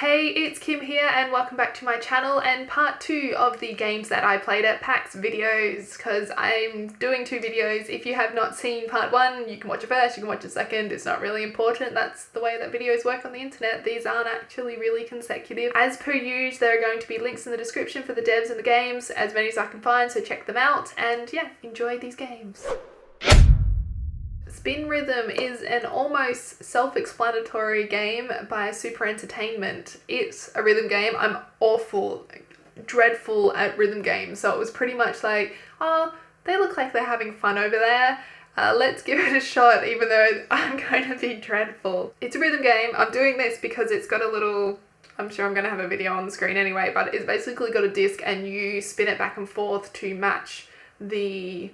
Hey, it's Kim here and welcome back to my channel and part 2 of the games that I played at PAX videos, because I'm doing 2 videos. If you have not seen part 1, you can watch it first, you can watch it second. It's not really important. That's the way that videos work on the internet. These aren't actually really consecutive. As per usual, there are going to be links in the description for the devs and the games, as many as I can find, so check them out and yeah, enjoy these games. Spin Rhythm is an almost self-explanatory game by Super Entertainment. It's a rhythm game. I'm awful, dreadful at rhythm games, so it was pretty much like, oh, they look like they're having fun over there. Let's give it a shot, even though I'm going to be dreadful. It's a rhythm game. I'm doing this because it's got a little, I'm sure I'm going to have a video on the screen anyway, but it's basically got a disc and you spin it back and forth to match the,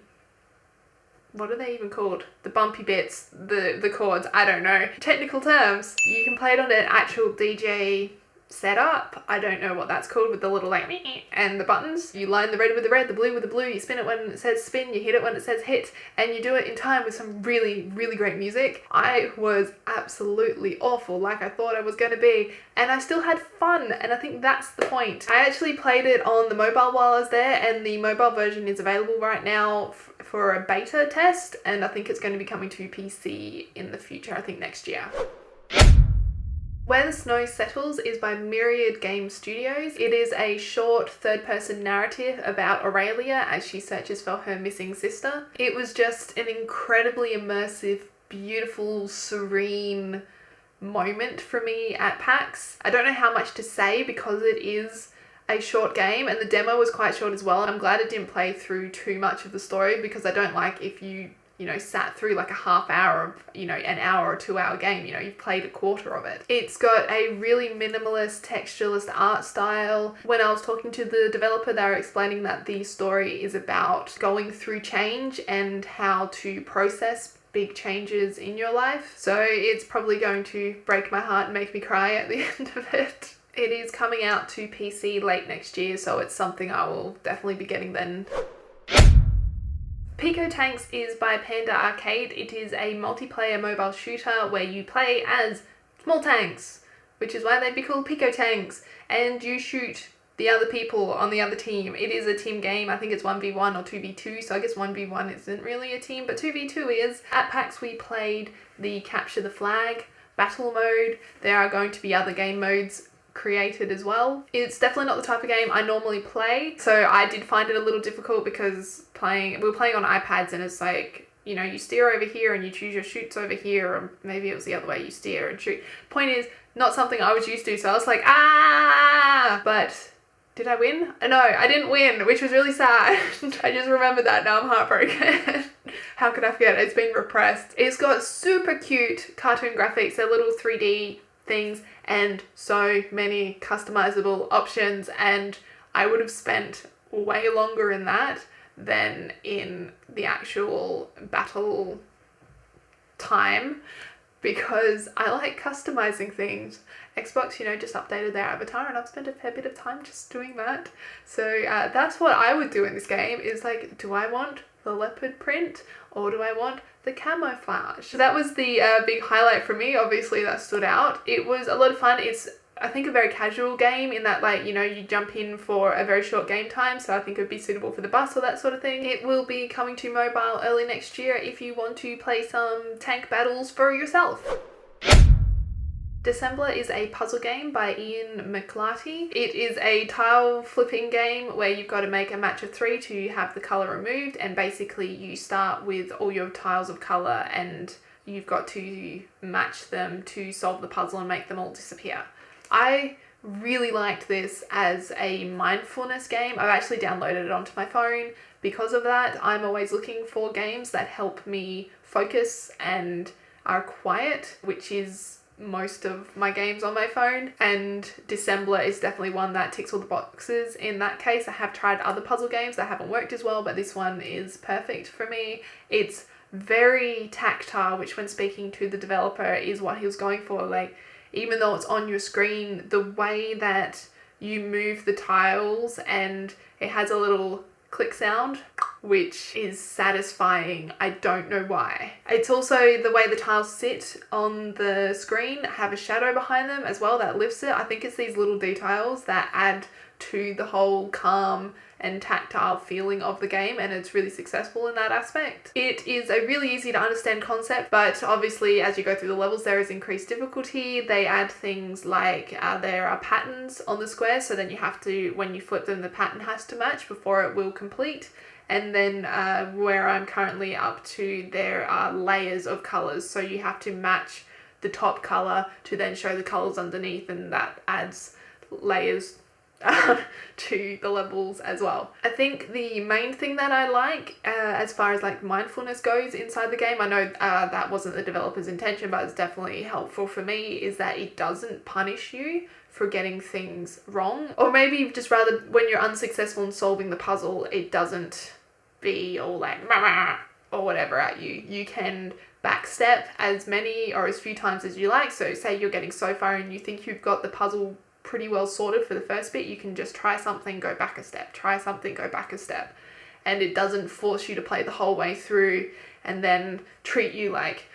what are they even called? The bumpy bits, the chords, I don't know. Technical terms. You can play it on an actual DJ setup. I don't know what that's called, with the little like and the buttons. You line the red with the red, the blue with the blue, you spin it when it says spin, you hit it when it says hit, and you do it in time with some really, really great music. I was absolutely awful, like I thought I was going to be, and I still had fun, and I think that's the point. I actually played it on the mobile while I was there, and the mobile version is available right now for a beta test, and I think it's going to be coming to PC in the future, I think next year. Where the Snow Settles is by Myriad Games Studios. It is a short third-person narrative about Aurelia as she searches for her missing sister. It was just an incredibly immersive, beautiful, serene moment for me at PAX. I don't know how much to say because it is a short game and the demo was quite short as well. I'm glad it didn't play through too much of the story because I don't like if you sat through like a half hour of, an hour or 2 hour game, you've played a quarter of it. It's got a really minimalist, textureless art style. When I was talking to the developer, they were explaining that the story is about going through change and how to process big changes in your life. So it's probably going to break my heart and make me cry at the end of it. It is coming out to PC late next year, so it's something I will definitely be getting then. Pico Tanks is by Panda Arcade. It is a multiplayer mobile shooter where you play as small tanks, which is why they'd be called Pico Tanks, and you shoot the other people on the other team. It is a team game. I think it's 1v1 or 2v2, so I guess 1v1 isn't really a team, but 2v2 is. At PAX we played the Capture the Flag battle mode. There are going to be other game modes created as well. It's definitely not the type of game I normally play, so I did find it a little difficult because we were playing on iPads and it's like, you steer over here and you choose your shoots over here, or maybe it was the other way, you steer and shoot. Point is, not something I was used to, so I was like, ah! But did I win? No, I didn't win, which was really sad. I just remembered that, now I'm heartbroken. How could I forget? It's been repressed. It's got super cute cartoon graphics, they're little 3D things, and so many customizable options, and I would have spent way longer in that than in the actual battle time because I like customizing things. Xbox, just updated their avatar and I've spent a fair bit of time just doing that. So that's what I would do in this game, is like, do I want the leopard print or do I want the camouflage? So that was the big highlight for me. Obviously that stood out. It was a lot of fun. It's, I think, a very casual game in that, like, you jump in for a very short game time, so I think it would be suitable for the bus or that sort of thing. It will be coming to mobile early next year if you want to play some tank battles for yourself. Dissembler is a puzzle game by Ian MacLarty. It is a tile flipping game where you've got to make a match of 3 to have the colour removed, and basically you start with all your tiles of colour and you've got to match them to solve the puzzle and make them all disappear. I really liked this as a mindfulness game. I've actually downloaded it onto my phone. Because of that, I'm always looking for games that help me focus and are quiet, which is most of my games on my phone, and Dissembler is definitely one that ticks all the boxes in that case. I have tried other puzzle games that haven't worked as well, but this one is perfect for me. It's very tactile, which when speaking to the developer is what he was going for. Like, even though it's on your screen, the way that you move the tiles and it has a little click sound which is satisfying. I don't know why. It's also the way the tiles sit on the screen have a shadow behind them as well that lifts it. I think it's these little details that add to the whole calm and tactile feeling of the game, and it's really successful in that aspect. It is a really easy to understand concept, but obviously as you go through the levels there is increased difficulty. They add things like there are patterns on the square, so then you have to, when you flip them, the pattern has to match before it will complete. And then where I'm currently up to, there are layers of colours, so you have to match the top colour to then show the colours underneath, and that adds layers to the levels as well. I think the main thing that I like as far as like mindfulness goes inside the game, I know that wasn't the developer's intention, but it's definitely helpful for me, is that it doesn't punish you for getting things wrong, or maybe just rather when you're unsuccessful in solving the puzzle, it doesn't be all like or whatever at you. You can backstep as many or as few times as you like. So say you're getting so far and you think you've got the puzzle pretty well sorted for the first bit, you can just try something, go back a step, try something, go back a step, and it doesn't force you to play the whole way through and then treat you like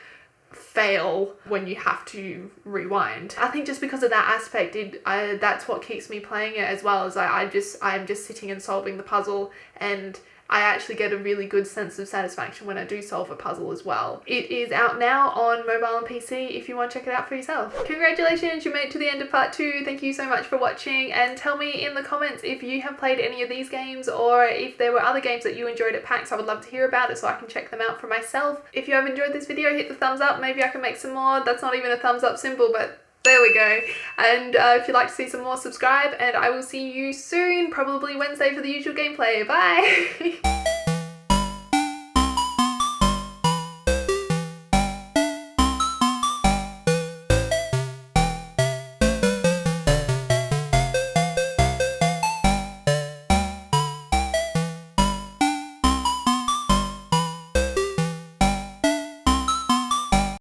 fail when you have to rewind. I think just because of that aspect, that's what keeps me playing it, as well as I'm just sitting and solving the puzzle, and I actually get a really good sense of satisfaction when I do solve a puzzle as well. It is out now on mobile and PC if you want to check it out for yourself. Congratulations, you made it to the end of part 2. Thank you so much for watching, and tell me in the comments if you have played any of these games, or if there were other games that you enjoyed at PAX. I would love to hear about it so I can check them out for myself. If you have enjoyed this video, hit the thumbs up. Maybe I can make some more. That's not even a thumbs up symbol, but there we go. And if you'd like to see some more, subscribe, and I will see you soon, probably Wednesday, for the usual gameplay. Bye!